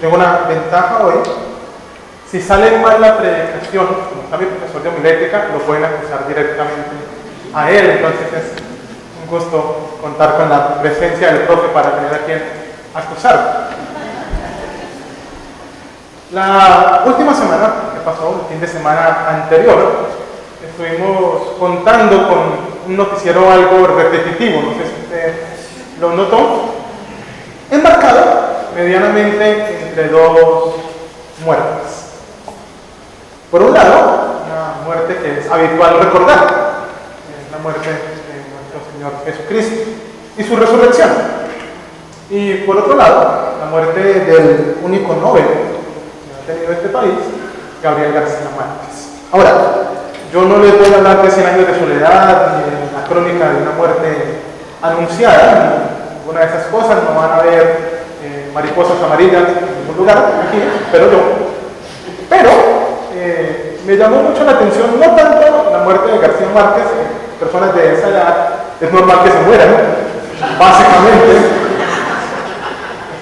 tengo una ventaja hoy. Si sale mal la predicación, como está mi profesor de homilética, lo pueden acusar directamente a él. Entonces es un gusto contar con la presencia del profe para tener a quien acusar. La última semana que pasó, el fin de semana anterior, estuvimos contando con un noticiero algo repetitivo, no sé si usted lo notó, embarcado medianamente entre dos muertes. Por un lado, una muerte que es habitual recordar, es la muerte de nuestro Señor Jesucristo y su resurrección. Y por otro lado, la muerte del único Nobel que ha tenido este país, Gabriel García Márquez. Ahora, yo no les voy a hablar de 100 años de soledad, ni de la crónica de una muerte anunciada, ni ninguna de esas cosas. No van a ver mariposas amarillas en ningún lugar, aquí, pero yo. Pero me llamó mucho la atención, no tanto la muerte de García Márquez, personas de esa edad, es normal que se mueran, básicamente,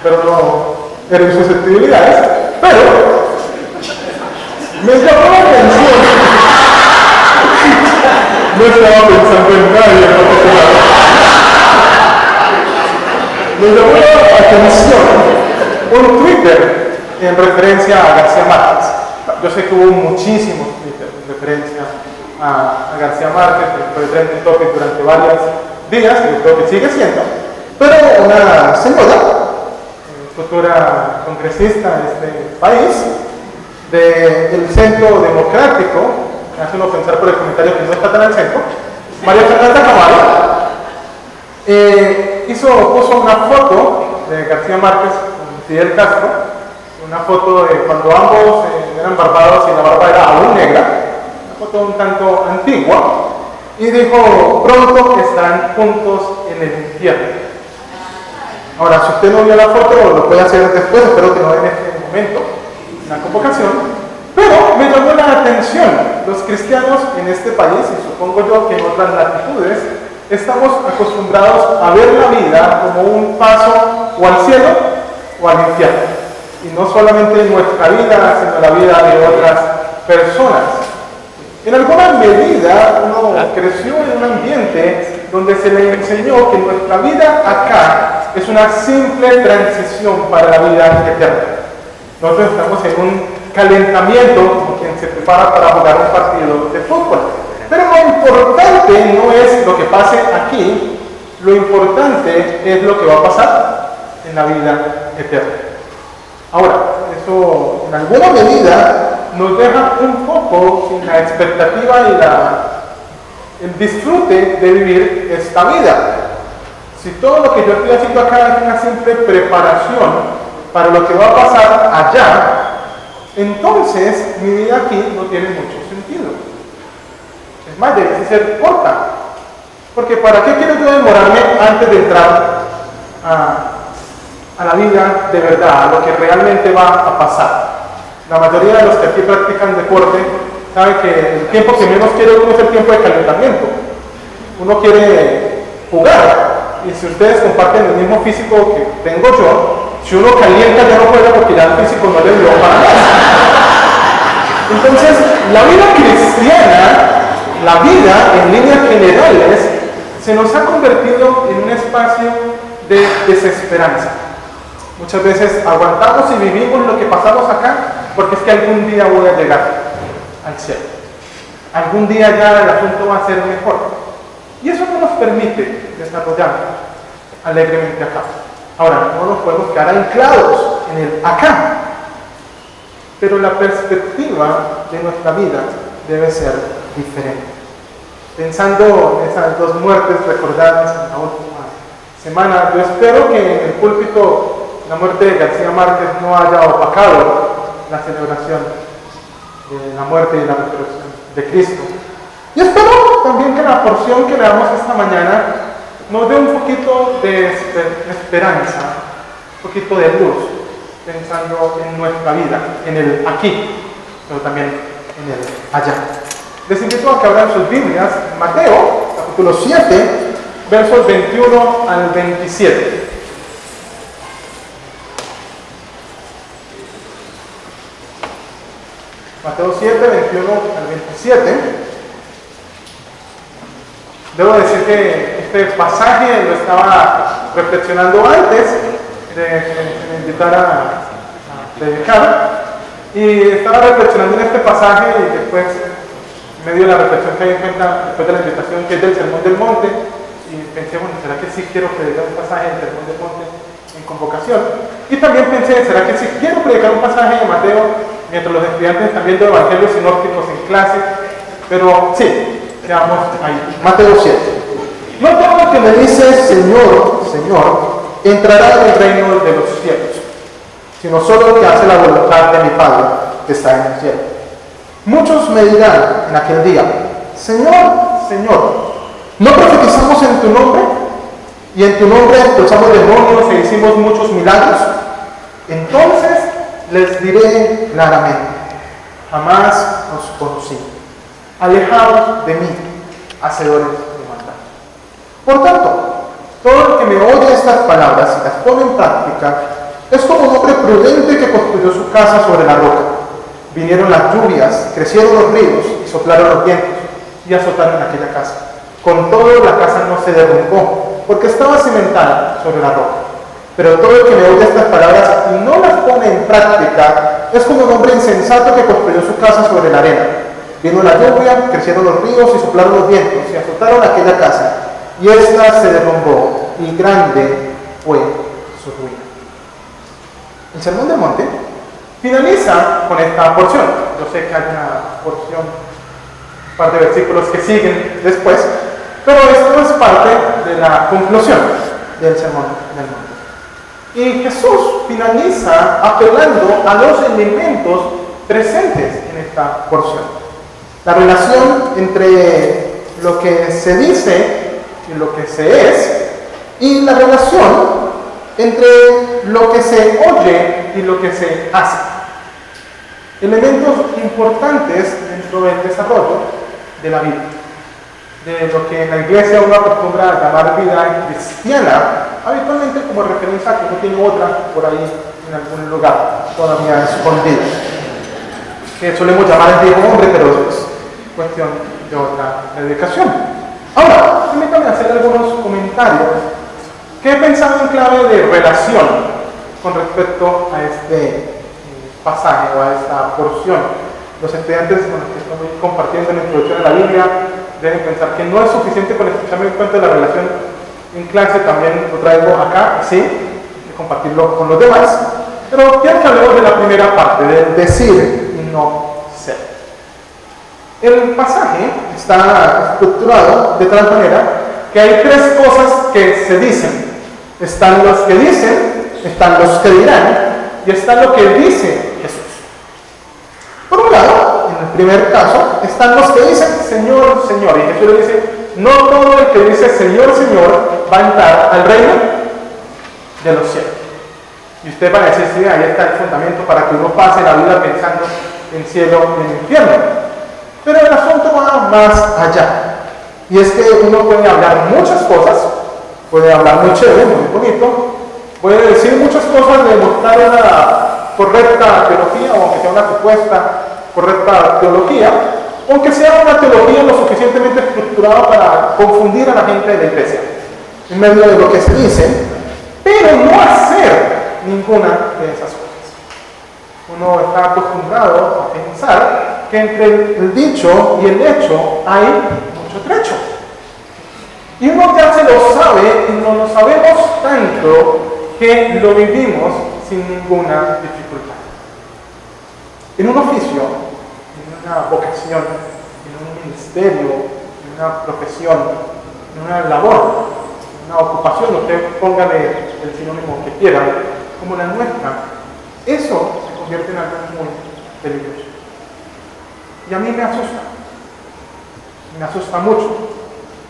pero no herir susceptibilidades, pero me llamó la atención, no estaba pensando en nadie en particular, me llamó la atención un Twitter en referencia a García Márquez. Yo sé que hubo muchísimos Twitter en referencia a García Márquez, que fue trending topic durante varios días, y creo que sigue siendo, pero una señora, futura congresista de este país, del Centro Democrático, me hace uno pensar por el comentario que no está tan al centro, María Fernanda Cavallo, puso una foto de García Márquez con Fidel Castro, una foto de cuando ambos eran barbados y la barba era aún negra, una foto un tanto antigua, y dijo, pronto estarán juntos en el infierno. Ahora, si usted no vio la foto, lo puede hacer después, espero que no en este momento, la convocación, pero me llamó la atención, los cristianos en este país, y supongo yo que en otras latitudes, estamos acostumbrados a ver la vida como un paso o al cielo o al infierno. Y no solamente nuestra vida, sino la vida de otras personas. En alguna medida uno creció en un ambiente donde se le enseñó que nuestra vida acá es una simple transición para la vida eterna. Nosotros estamos en un calentamiento, como quien se prepara para jugar un partido de fútbol. Pero lo importante no es lo que pase aquí, lo importante es lo que va a pasar en la vida eterna. Ahora, eso en alguna medida nos deja un poco sin la expectativa y el disfrute de vivir esta vida. Si todo lo que yo estoy haciendo acá es una simple preparación para lo que va a pasar allá, entonces mi vida aquí no tiene mucho sentido. Es más, debe ser corta. Porque ¿para qué quiero yo demorarme antes de entrar a la vida de verdad, a lo que realmente va a pasar? La mayoría de los que aquí practican deporte saben que el tiempo que menos quiere uno es el tiempo de calentamiento. Uno quiere jugar, y si ustedes comparten el mismo físico que tengo yo, si uno calienta ya no juega porque ya el físico no le dio para más. Entonces, la vida cristiana, la vida en líneas generales, se nos ha convertido en un espacio de desesperanza. Muchas veces aguantamos y vivimos lo que pasamos acá porque es que algún día voy a llegar al cielo. Algún día ya el asunto va a ser mejor. Y eso no nos permite desarrollar alegremente acá. Ahora, no nos podemos quedar anclados en el acá. Pero la perspectiva de nuestra vida debe ser diferente. Pensando en esas dos muertes recordadas en la última semana, yo espero que en el púlpito la muerte de García Márquez no haya opacado la celebración de la muerte y la resurrección de Cristo. Y espero también que la porción que le damos esta mañana nos dé un poquito de esperanza, un poquito de luz, pensando en nuestra vida, en el aquí, pero también en el allá. Les invito a que abran sus Biblias, Mateo, capítulo 7, versos 21 al 27. Mateo 7, 21 al 27. Debo decir que este pasaje lo estaba reflexionando antes de que me invitara a predicar. Y estaba reflexionando en este pasaje y después, en medio de la reflexión que hay en cuenta, después de la invitación que es del Sermón del Monte, y pensé, bueno, ¿será que sí quiero predicar un pasaje del Sermón del Monte en convocación? Y también pensé, ¿será que sí quiero predicar un pasaje de Mateo mientras los estudiantes están viendo evangelios sinópticos en clase? Pero sí, quedamos ahí. Mateo 7. No todo el que me dice Señor, Señor, entrará en el reino de los cielos, sino solo el que hace la voluntad de mi Padre que está en el cielo. Muchos me dirán en aquel día, Señor, Señor, ¿no profetizamos en tu nombre? Y en tu nombre expulsamos demonios e hicimos muchos milagros. Entonces les diré claramente, jamás os conocí. Alejaos de mí, hacedores de maldad. Por tanto, todo el que me oye estas palabras y las pone en práctica es como un hombre prudente que construyó su casa sobre la roca. Vinieron las lluvias, crecieron los ríos y soplaron los vientos y azotaron aquella casa. Con todo, la casa no se derrumbó, porque estaba cimentada sobre la roca. Pero todo el que me oye estas palabras y no las pone en práctica es como un hombre insensato que construyó su casa sobre la arena. Vino la lluvia, crecieron los ríos y soplaron los vientos y azotaron aquella casa. Y ésta se derrumbó, y grande fue su ruina. El Sermón del Monte finaliza con esta porción. Yo sé que hay una porción, un par de versículos que siguen después, pero esto es parte de la conclusión del Sermón del Monte. Y Jesús finaliza apelando a los elementos presentes en esta porción. La relación entre lo que se dice y lo que se es, y la relación entre lo que se oye y lo que se hace. Elementos importantes dentro del desarrollo de la vida. De lo que en la iglesia uno acostumbra a llamar vida cristiana, habitualmente como referencia a que uno tiene otra por ahí en algún lugar, todavía escondida. Que solemos llamar el viejo hombre, pero es cuestión de otra predicación. Ahora, permítanme hacer algunos comentarios que he pensado en clave de relación con respecto a este pasaje o a esta porción. Los estudiantes con los que estoy compartiendo la introducción a la Biblia deben pensar que no es suficiente con escucharme en cuenta de la relación en clase, también lo traigo acá, sí, hay que compartirlo con los demás. Pero quiero que hablemos de la primera parte, del decir y no ser. El pasaje está estructurado de tal manera que hay tres cosas que se dicen. Están los que dicen, están los que dirán y está lo que dice Jesús. Por un lado, en el primer caso, están los que dicen Señor, Señor. Y Jesús le dice, no todo el que dice Señor, Señor va a entrar al reino de los cielos. Y usted va a decir, sí, ahí está el fundamento para que uno pase la vida pensando en cielo y en infierno. Pero el asunto va más allá. Y es que uno puede hablar muchas cosas, puede hablar muy chévere, muy bonito, puede decir muchas cosas de demostrar una correcta teología, o aunque sea una supuesta correcta teología, aunque sea una teología lo suficientemente estructurada para confundir a la gente de la iglesia, en medio de lo que se dice, pero no hacer ninguna de esas cosas. Uno está acostumbrado a pensar que entre el dicho y el hecho hay mucho trecho. Y uno ya se lo sabe y no lo sabemos tanto que lo vivimos sin ninguna dificultad. En un oficio, en una vocación, en un ministerio, en una profesión, en una labor, en una ocupación, usted póngale el sinónimo que quiera, como la nuestra, eso se convierte en algo muy peligroso. Y a mí me asusta mucho.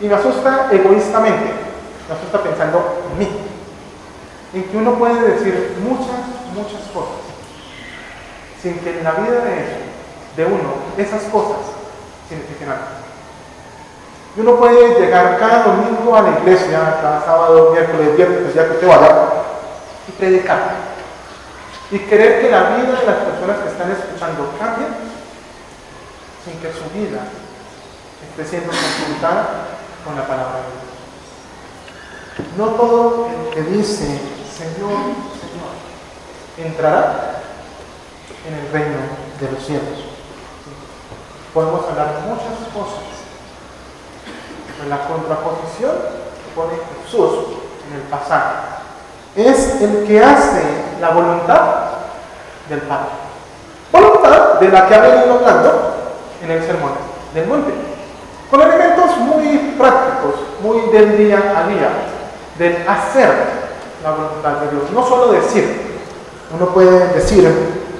Y me asusta egoístamente, me asusta pensando en mí, en que uno puede decir muchas cosas, sin que en la vida de uno esas cosas signifiquen algo. Y uno puede llegar cada domingo a la iglesia, cada sábado, miércoles, viernes, el día que usted vaya, y predicar. Y querer que la vida de las personas que están escuchando cambie, sin que su vida esté siendo confrontada con la palabra de Dios. No todo el que dice Señor, Señor, entrará en el reino de los cielos. Podemos hablar muchas cosas, pero la contraposición que pone Jesús en el pasaje es el que hace la voluntad del Padre. Voluntad de la que ha venido hablando en el sermón del monte, con elementos muy prácticos, muy del día a día, del hacer la voluntad de Dios. No solo decir, uno puede decir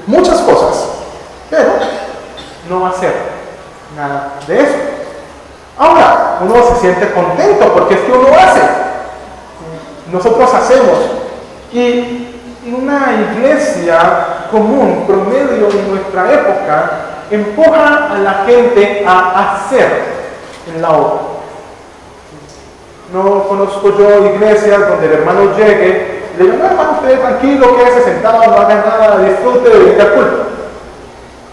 muchas cosas, pero no hacer nada de eso. Ahora, uno se siente contento porque es que uno hace. Nosotros hacemos. Y en una iglesia común, promedio en nuestra época, empuja a la gente a hacer en la obra. No conozco yo iglesias donde el hermano llegue y le diga, no, hermano, usted tranquilo, quédese sentado, no haga nada, disfrute de la culpa.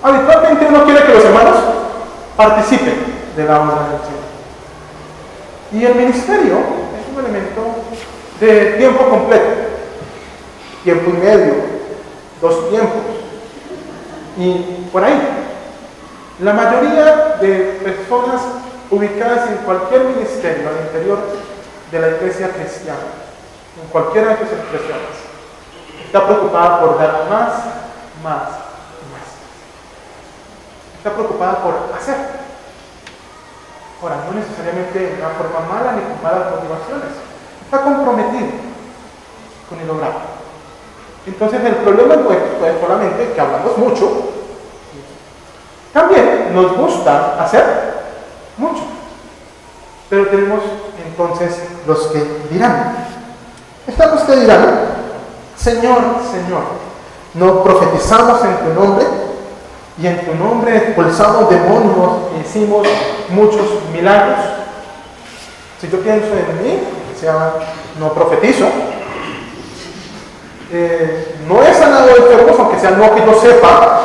Habitualmente uno quiere que los hermanos participen de la obra del Señor. Y el ministerio es un elemento de tiempo completo, tiempo y medio, 2 tiempos, y por ahí. La mayoría de personas ubicadas en cualquier ministerio al interior de la iglesia cristiana, en cualquiera de sus expresiones, está preocupada por dar más. Está preocupada por hacer. Ahora, no necesariamente de una forma mala ni con malas motivaciones. Está comprometido con el obrar. Entonces, el problema nuestro es solamente que hablamos mucho. También nos gusta hacer mucho. Pero tenemos entonces los que dirán. Están los que dirán, Señor, Señor, ¿no profetizamos en tu nombre? Y en tu nombre expulsamos demonios e hicimos muchos milagros. Si yo pienso en mí, o sea, no profetizo, no he sanado enfermos, aunque sea no que yo sepa.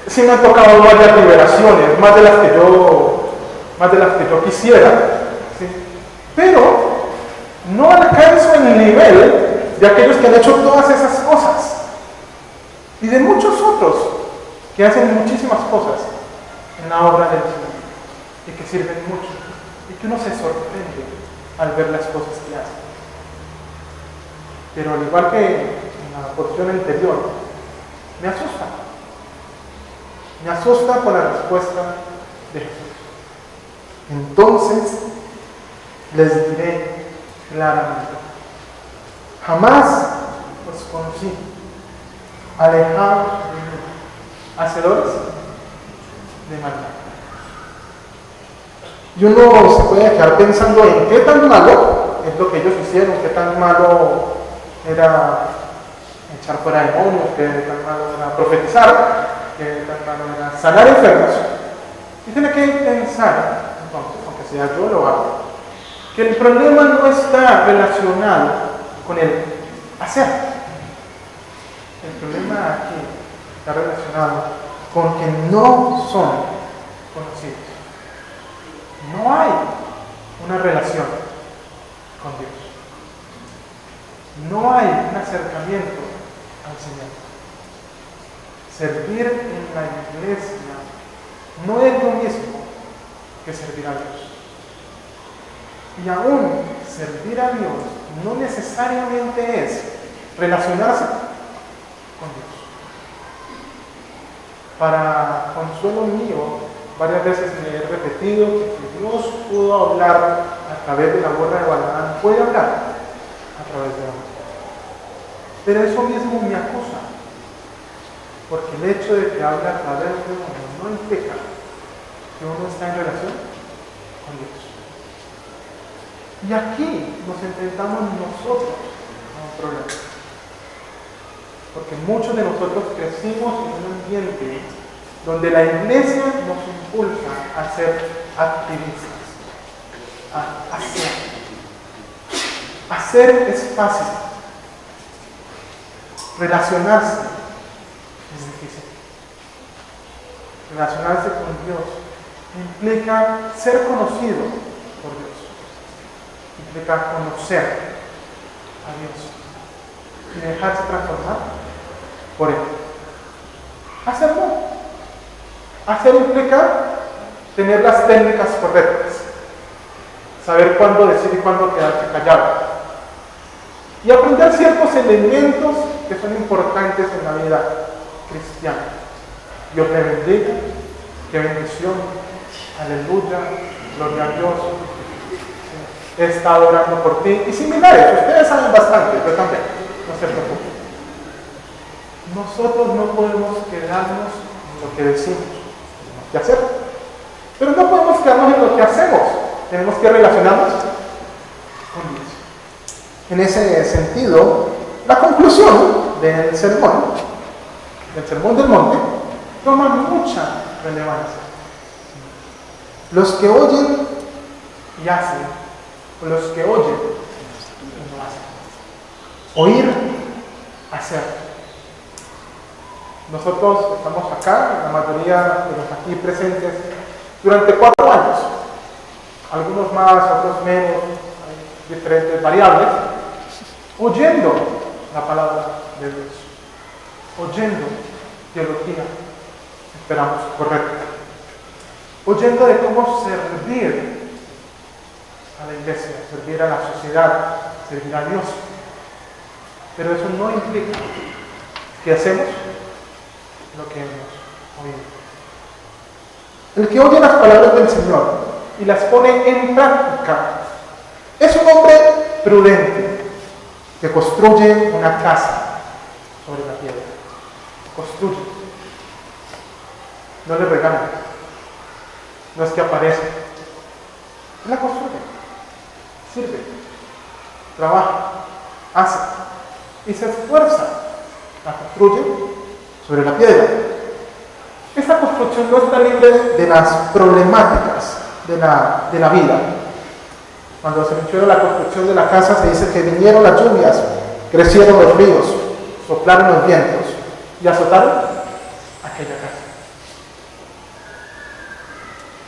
Sí me han tocado varias liberaciones, más de las que yo quisiera, ¿sí? Pero no alcanzo el nivel de aquellos que han hecho todas esas cosas. Y de muchos otros que hacen muchísimas cosas en la obra del Señor y que sirven mucho y que uno se sorprende al ver las cosas que hacen. Pero al igual que en la porción anterior, me asusta con la respuesta de Jesús. Entonces les diré claramente, jamás os conocí. Alejados de mí, hacedores de maldad. Y uno se puede quedar pensando en qué tan malo es lo que ellos hicieron, qué tan malo era echar fuera demonios, qué tan malo era profetizar, qué tan malo era sanar enfermos. Y tiene que pensar, entonces, aunque sea yo lo hago, que el problema no está relacionado con el hacer. El problema aquí está relacionado con que no son conocidos. No hay una relación con Dios. No hay un acercamiento al Señor. Servir en la iglesia no es lo mismo que servir a Dios. Y aún servir a Dios no necesariamente es relacionarse con Dios. Para consuelo mío, varias veces me he repetido que si Dios pudo hablar a través de la borra de Balaam, puede hablar a través de la mujer. Pero eso mismo me acusa, porque el hecho de que hable a través de uno no implica que uno está en relación con Dios. Y aquí nos enfrentamos nosotros a un problema. Porque muchos de nosotros crecimos en un ambiente donde la iglesia nos impulsa a ser activistas, a hacer. Hacer es fácil, relacionarse es difícil. relacionarse con Dios, implica ser conocido por Dios, implica conocer a Dios y dejarse transformar por Él. Hacer no. Hacer implica tener las técnicas correctas, saber cuándo decir y cuándo quedarse callado, y aprender ciertos elementos que son importantes en la vida cristiana. Dios te bendiga, qué bendición, aleluya, gloria a Dios, he estado orando por ti, y similares, ustedes saben bastante, yo también, no se preocupen. Nosotros no podemos quedarnos en lo que decimos, tenemos que hacer, pero no podemos quedarnos en lo que hacemos, tenemos que relacionarnos con Dios. En ese sentido, la conclusión del sermón del monte, toma mucha relevancia. Los que oyen y hacen, o los que oyen y no hacen. Oír, hacer. Nosotros estamos acá, la mayoría de los aquí presentes, durante 4 años. Algunos más, otros menos, hay diferentes variables, oyendo la palabra de Dios, oyendo teología, esperamos correcta, oyendo de cómo servir a la iglesia, servir a la sociedad, servir a Dios. Pero eso no implica que hacemos lo que hemos oído. El que oye las palabras del Señor y las pone en práctica es un hombre prudente que construye una casa sobre la piedra. Construye. No le regala. No es que aparece. Él la construye. Sirve. Trabaja. Hace. Y se esfuerza. La construye sobre la piedra. Esta construcción no está libre de las problemáticas de la vida. Cuando se menciona la construcción de la casa, se dice que vinieron las lluvias, crecieron los ríos, soplaron los vientos y azotaron aquella casa.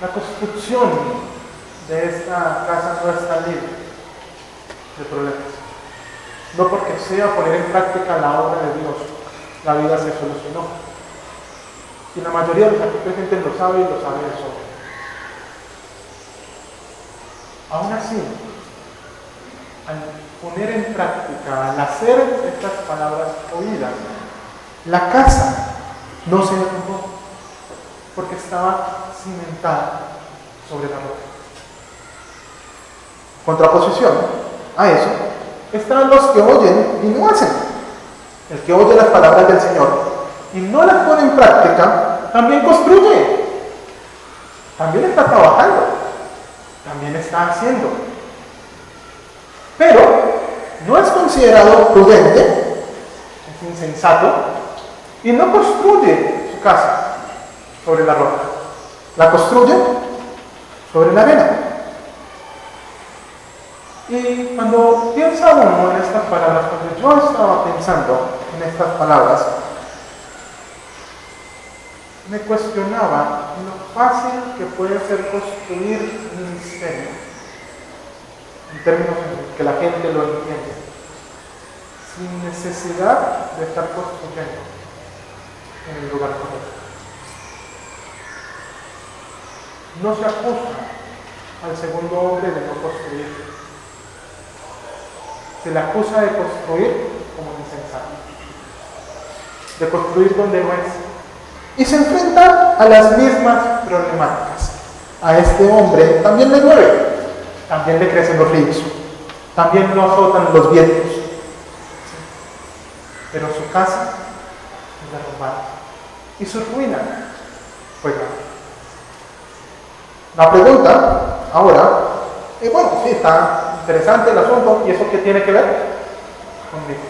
La construcción de esta casa no está libre de problemas. No porque sea poner en práctica la obra de Dios, la vida se solucionó. Y la mayoría de los aquí presentes lo sabe y lo sabe de sobra. Aún así, al poner en práctica, al hacer estas palabras oídas, la casa no se derrumbó porque estaba cimentada sobre la roca. Contraposición a eso están los que oyen y no hacen. El que oye las palabras del Señor y no las pone en práctica, también construye, también está trabajando, también está haciendo, pero no es considerado prudente, es insensato, y no construye su casa sobre la roca, la construye sobre la arena. Y cuando piensa uno en estas palabras, cuando yo estaba pensando en estas palabras, me cuestionaba lo fácil que puede ser construir un ministerio, en términos en que la gente lo entiende, sin necesidad de estar construyendo en el lugar correcto. No se acusa al segundo hombre de no construir. Se le acusa de construir como insensato, de construir donde no es. Y se enfrenta a las mismas problemáticas. A este hombre también le llueve, también le crecen los ríos, también lo azotan los vientos. Pero su casa es derrumbada y su ruina fue grande. La pregunta ahora, bueno, sí, está interesante el asunto, ¿y eso qué tiene que ver conmigo?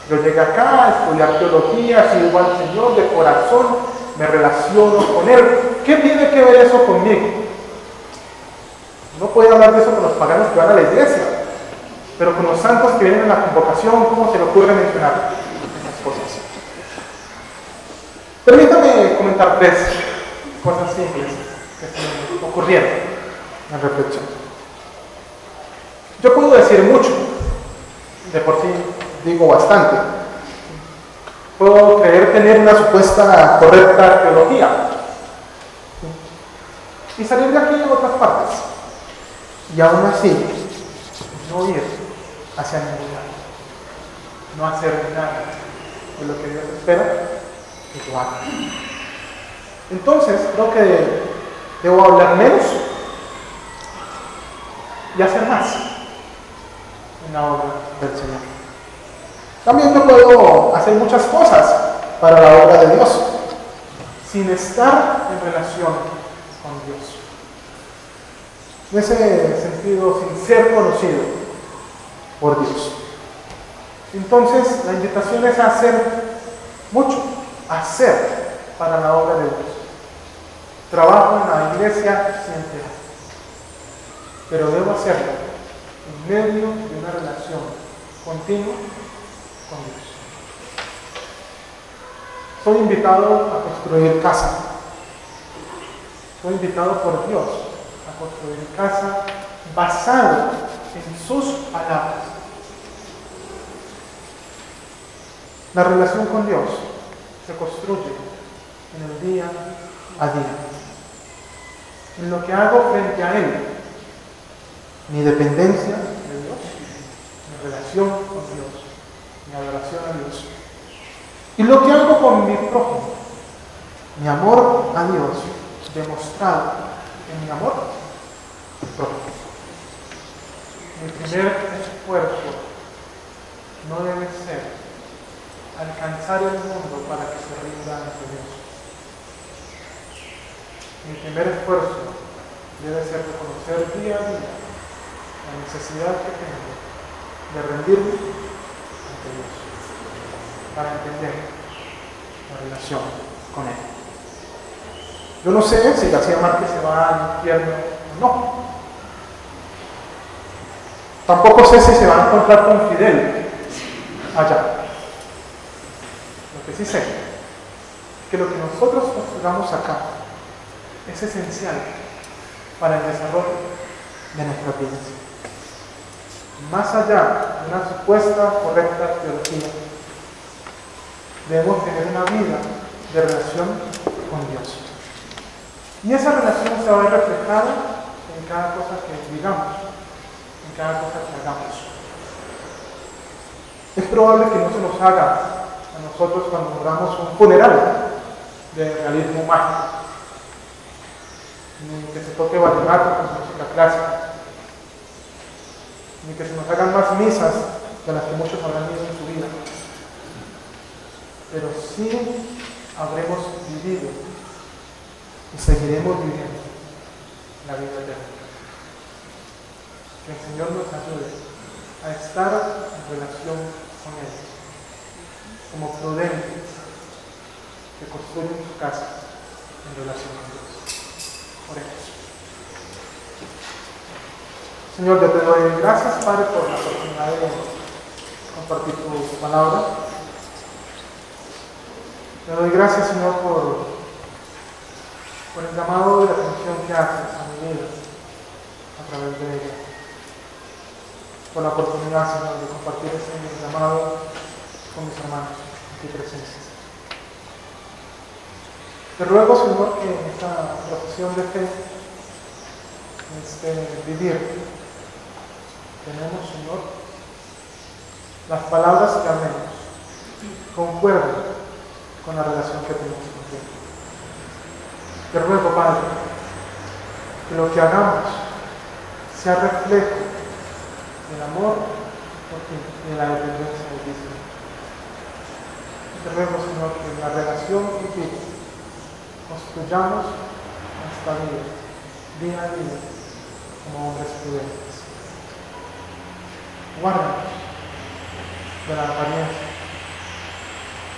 Yo llegué acá a estudiar teología, sirvo al Señor de corazón, me relaciono con Él. ¿Qué tiene que ver eso conmigo? No puede hablar de eso con los paganos que van a la iglesia, pero con los santos que vienen a la convocación, ¿cómo se le ocurre mencionar esas cosas? Permítame comentar 3 cosas simples que se me ocurrieron en reflexión. Yo puedo decir mucho, de por sí digo bastante. Puedo creer tener una supuesta correcta teología y salir de aquí a otras partes y aún así no ir hacia ningún lado, no hacer nada de lo que Dios espera que yo haga. Entonces creo que debo hablar menos y hacer más en la obra del Señor. También yo puedo hacer muchas cosas para la obra de Dios sin estar en relación con Dios. En ese sentido, sin ser conocido por Dios. Entonces, la invitación es a hacer mucho, hacer para la obra de Dios. Trabajo en la iglesia siempre, pero debo hacerlo en medio de una relación continua con Dios. Soy invitado a construir casa. Soy invitado por Dios a construir casa basado en sus palabras. La relación con Dios se construye en el día a día, en lo que hago frente a Él, mi dependencia de Dios, mi relación con Dios, mi adoración a Dios, y lo que hago con mi prójimo, mi amor a Dios demostrado en mi amor al prójimo. Mi primer esfuerzo no debe ser alcanzar el mundo para que se rinda ante Dios. Mi primer esfuerzo debe ser reconocer día a día la necesidad que tengo de rendirme ante Dios para entender la relación con Él. Yo no sé si García Márquez se va al infierno o no. Tampoco sé si se va a encontrar con Fidel allá. Lo que sí sé es que lo que nosotros construyamos acá es esencial para el desarrollo de nuestras vidas. Más allá de una supuesta correcta teología, debemos tener una vida de relación con Dios. Y esa relación se va a ver reflejada en cada cosa que digamos, en cada cosa que hagamos. Es probable que no se nos haga a nosotros cuando hagamos un funeral de realismo mágico, ni que se toque vallenato con música clásica, ni que se nos hagan más misas de las que muchos habrán ido en su vida. Pero sí habremos vivido y seguiremos viviendo la vida eterna. Que el Señor nos ayude a estar en relación con Él, como prudentes que construyen su casa en relación con Dios. Oremos. Señor, yo te doy gracias, Padre, por la oportunidad de compartir tu palabra. Te doy gracias, Señor, por el llamado y la atención que haces a mi vida a través de ella. Por la oportunidad, Señor, de compartir ese llamado con mis hermanos en tu presencia. Te ruego, Señor, que en esta profesión de fe, en este vivir, tenemos, Señor, las palabras que hablemos concuerden con la relación que tenemos contigo. Te ruego, Padre, que lo que hagamos sea reflejo del amor por ti y de la dependencia de ti, Señor. Te ruego, Señor, que en la relación contigo construyamos nuestra vida, día a día, como hombres prudentes. Guárdanos de la apariencia,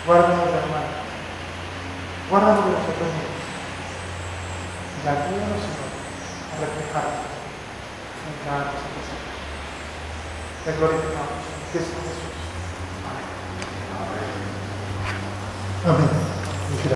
guárdanos de hermanos, guárdanos de nosotros mismos. Y ayúdanos, Señor, a reflejarnos en cada cosa que hacemos. Te glorificamos en Cristo Jesús. Amén. Amén.